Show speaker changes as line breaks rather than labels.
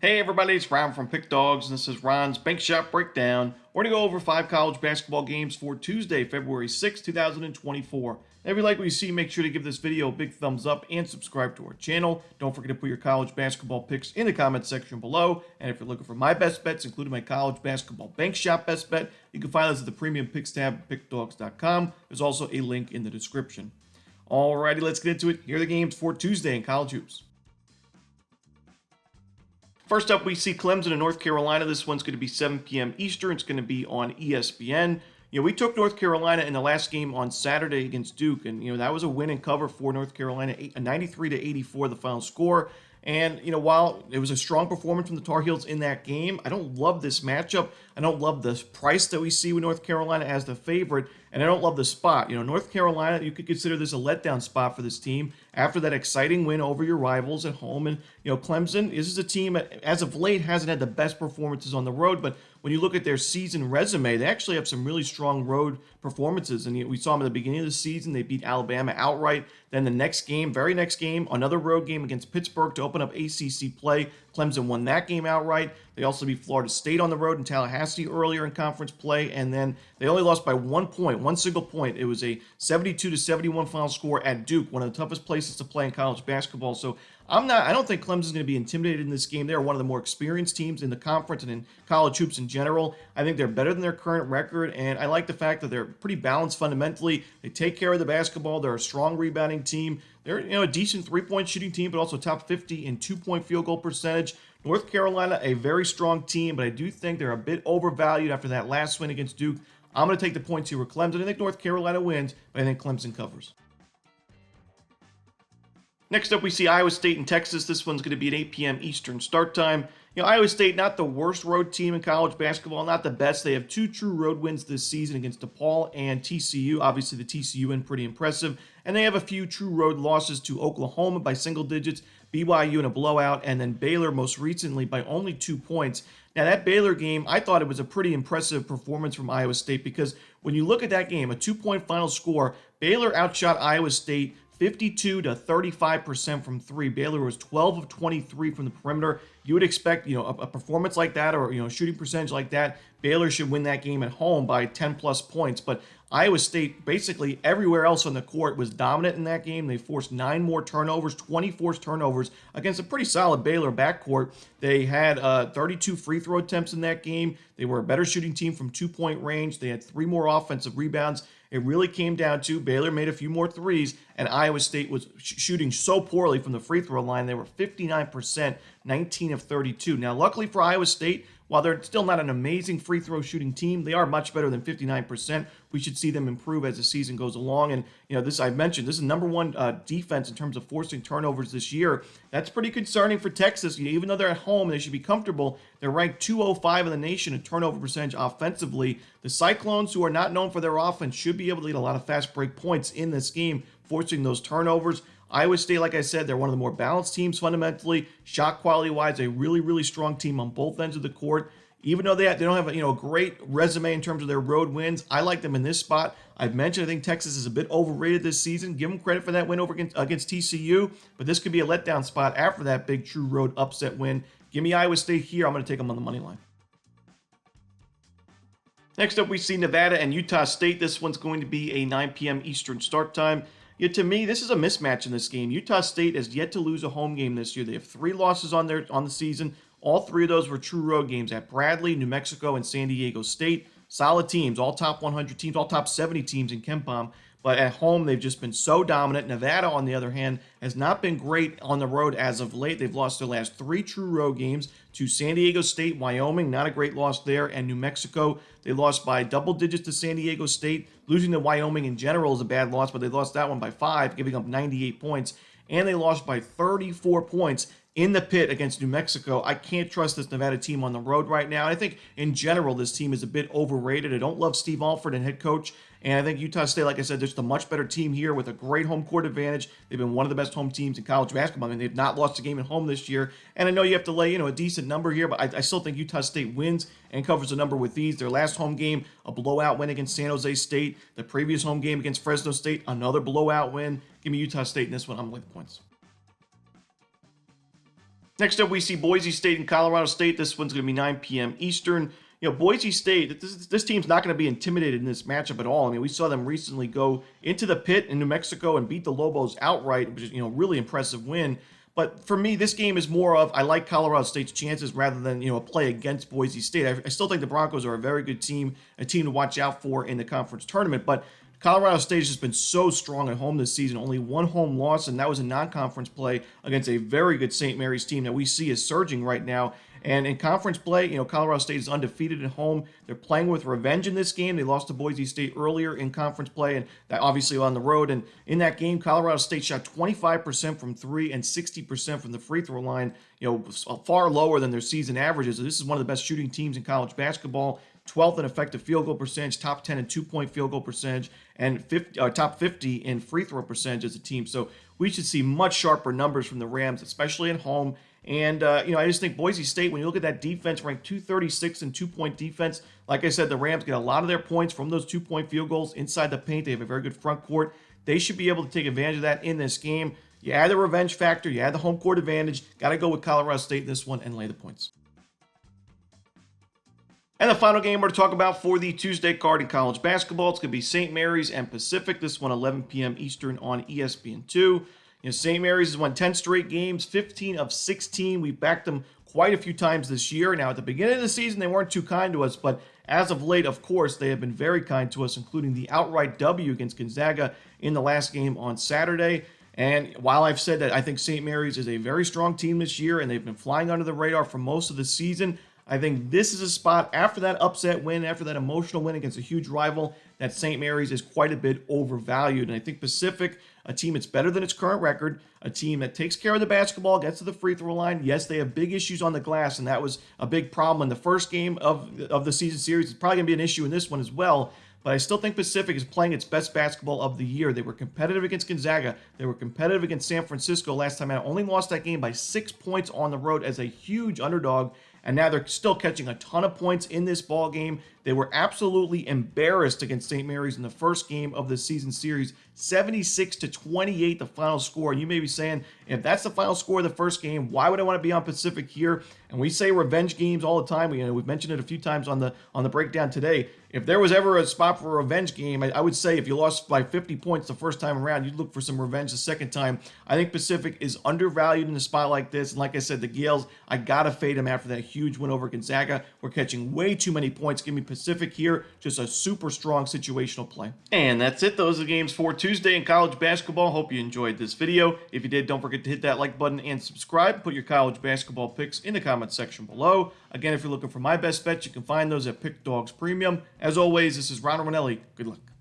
Hey everybody, it's Ron from Pick Dawgz, and this is Ron's Bank Shot Breakdown. We're going to go over 5 college basketball games for Tuesday, February 6, 2024. If you like what you see, make sure to give this video a big thumbs up and subscribe to our channel. Don't forget to put your college basketball picks in the comment section below. And if you're looking for my best bets, including my college basketball bank shot best bet, you can find this at the premium picks tab at pickdawgz.com. There's also a link in the description. Alrighty, let's get into it. Here are the games for Tuesday in college hoops. First up, we see Clemson and North Carolina. This one's going to be 7 p.m. Eastern. It's going to be on ESPN. We took North Carolina in the last game on Saturday against Duke, and that was a win and cover for North Carolina, a 93-84 the final score. And while it was a strong performance from the Tar Heels in that game, I don't love this matchup. I don't love the price that we see with North Carolina as the favorite, and I don't love the spot. North Carolina, you could consider this a letdown spot for this team after that exciting win over your rivals at home. And Clemson, this is a team that, as of late, hasn't had the best performances on the road, but when you look at their season resume, they actually have some really strong road performances. And we saw them at the beginning of the season. They beat Alabama outright. Then the next game, very next game, another road game against Pittsburgh to open up ACC play. Clemson won that game outright. They also beat Florida State on the road in Tallahassee earlier in conference play. And then they only lost by 1 point, one single point. It was a 72-71 final score at Duke, one of the toughest places to play in college basketball. So I don't think Clemson's going to be intimidated in this game. They're one of the more experienced teams in the conference and in college hoops in general. I think they're better than their current record, and I like the fact that they're pretty balanced fundamentally. They take care of the basketball. They're a strong rebounding team. They're a decent three-point shooting team, but also top 50 in two-point field goal percentage. North Carolina, a very strong team, but I do think they're a bit overvalued after that last win against Duke. I'm going to take the points here with Clemson. I think North Carolina wins, but I think Clemson covers. Next up, we see Iowa State and Texas. This one's going to be at 8 p.m. Eastern start time. Iowa State, not the worst road team in college basketball, not the best. They have 2 true road wins this season against DePaul and TCU. Obviously, the TCU win pretty impressive. And they have a few true road losses to Oklahoma by single digits, BYU in a blowout, and then Baylor most recently by only 2 points. Now, that Baylor game, I thought it was a pretty impressive performance from Iowa State because when you look at that game, a 2-point final score, Baylor outshot Iowa State 52-35% from 3. Baylor was 12 of 23 from the perimeter. You would expect, a performance like that or, shooting percentage like that, Baylor should win that game at home by 10-plus points. But Iowa State, basically everywhere else on the court, was dominant in that game. They forced 9 more turnovers, 20 forced turnovers against a pretty solid Baylor backcourt. They had 32 free throw attempts in that game. They were a better shooting team from 2-point range. They had 3 more offensive rebounds. It really came down to Baylor made a few more threes, and Iowa State was shooting so poorly from the free throw line. They were 59%, 19 of 32. Now, luckily for Iowa State, while they're still not an amazing free throw shooting team, they are much better than 59%. We should see them improve as the season goes along. And, this I mentioned, this is number 1 defense in terms of forcing turnovers this year. That's pretty concerning for Texas. Even though they're at home, they should be comfortable. They're ranked 205 in the nation in turnover percentage offensively. The Cyclones, who are not known for their offense, should be able to get a lot of fast break points in this game, forcing those turnovers. Iowa State, like I said, they're one of the more balanced teams fundamentally. Shot quality-wise, a really, really strong team on both ends of the court. Even though they don't have a great resume in terms of their road wins, I like them in this spot. I've mentioned I think Texas is a bit overrated this season. Give them credit for that win over against TCU, but this could be a letdown spot after that big true road upset win. Give me Iowa State here. I'm going to take them on the money line. Next up, we see Nevada and Utah State. This one's going to be a 9 p.m. Eastern start time. To me, this is a mismatch in this game. Utah State has yet to lose a home game this year. They have 3 losses on the season. All 3 of those were true road games at Bradley, New Mexico, and San Diego State. Solid teams, all top 100 teams, all top 70 teams in KenPom. But at home, they've just been so dominant. Nevada, on the other hand, has not been great on the road as of late. They've lost their last 3 true road games to San Diego State, Wyoming, not a great loss there, and New Mexico. They lost by double digits to San Diego State. Losing to Wyoming in general is a bad loss, but they lost that one by 5, giving up 98 points. And they lost by 34 points in the pit against New Mexico. I can't trust this Nevada team on the road right now. I think in general this team is a bit overrated. I don't love Steve Alford and head coach, and I think Utah State, like I said, they're just a much better team here with a great home court advantage. They've been one of the best home teams in college basketball. They've not lost a game at home this year, and I know you have to lay a decent number here, but I still think Utah State wins and covers a number with these. Their last home game, a blowout win against San Jose State. The previous home game against Fresno State, another blowout win. Give me Utah State in this one. I'm going to lay the points. Next up, we see Boise State and Colorado State. This one's going to be 9 p.m. Eastern. Boise State, this team's not going to be intimidated in this matchup at all. I mean, we saw them recently go into the pit in New Mexico and beat the Lobos outright, which is, really impressive win. But for me, this game is more of, I like Colorado State's chances rather than, a play against Boise State. I still think the Broncos are a very good team, a team to watch out for in the conference tournament. But Colorado State has just been so strong at home this season. Only one home loss, and that was a non-conference play against a very good St. Mary's team that we see is surging right now. And in conference play, Colorado State is undefeated at home. They're playing with revenge in this game. They lost to Boise State earlier in conference play, and that obviously on the road. And in that game, Colorado State shot 25% from three and 60% from the free throw line, far lower than their season averages. So this is one of the best shooting teams in college basketball. 12th in effective field goal percentage, top 10 in two-point field goal percentage, and top 50 in free throw percentage as a team. So we should see much sharper numbers from the Rams, especially at home. And, I just think Boise State, when you look at that defense, ranked 236 in two-point defense. Like I said, the Rams get a lot of their points from those two-point field goals inside the paint. They have a very good front court. They should be able to take advantage of that in this game. You add the revenge factor. You add the home court advantage. Got to go with Colorado State in this one and lay the points. And the final game we're to talk about for the Tuesday card in college basketball, it's going to be St. Mary's and Pacific. This one 11 p.m. Eastern on ESPN2. St. Mary's has won 10 straight games, 15 of 16. We backed them quite a few times this year. Now, at the beginning of the season, they weren't too kind to us, but as of late, of course, they have been very kind to us, including the outright W against Gonzaga in the last game on Saturday. And while I've said that I think St. Mary's is a very strong team this year, and they've been flying under the radar for most of the season, I think this is a spot after that upset win, after that emotional win against a huge rival, that St. Mary's is quite a bit overvalued. And I think Pacific, a team that's better than its current record, a team that takes care of the basketball, gets to the free throw line. Yes, they have big issues on the glass, and that was a big problem in the first game of the season series. It's probably going to be an issue in this one as well. But I still think Pacific is playing its best basketball of the year. They were competitive against Gonzaga. They were competitive against San Francisco last time out. Only lost that game by 6 points on the road as a huge underdog. And now they're still catching a ton of points in this ball game. They were absolutely embarrassed against St. Mary's in the first game of the season series. 76-28, the final score. And you may be saying, if that's the final score of the first game, why would I want to be on Pacific here? And we say revenge games all the time. We've mentioned it a few times on the breakdown today. If there was ever a spot for a revenge game, I would say if you lost by 50 points the first time around, you'd look for some revenge the second time. I think Pacific is undervalued in a spot like this. And like I said, the Gales, I got to fade them after that huge win over Gonzaga. We're catching way too many points. Give me Pacific here. Just a super strong situational play. And that's it. Those are the games for Tuesday in college basketball. Hope you enjoyed this video. If you did, don't forget to hit that like button and subscribe. Put your college basketball picks in the comments section below. Again, if you're looking for my best bets, you can find those at Pick Dawgz Premium. As always, this is Romanelli. Good luck.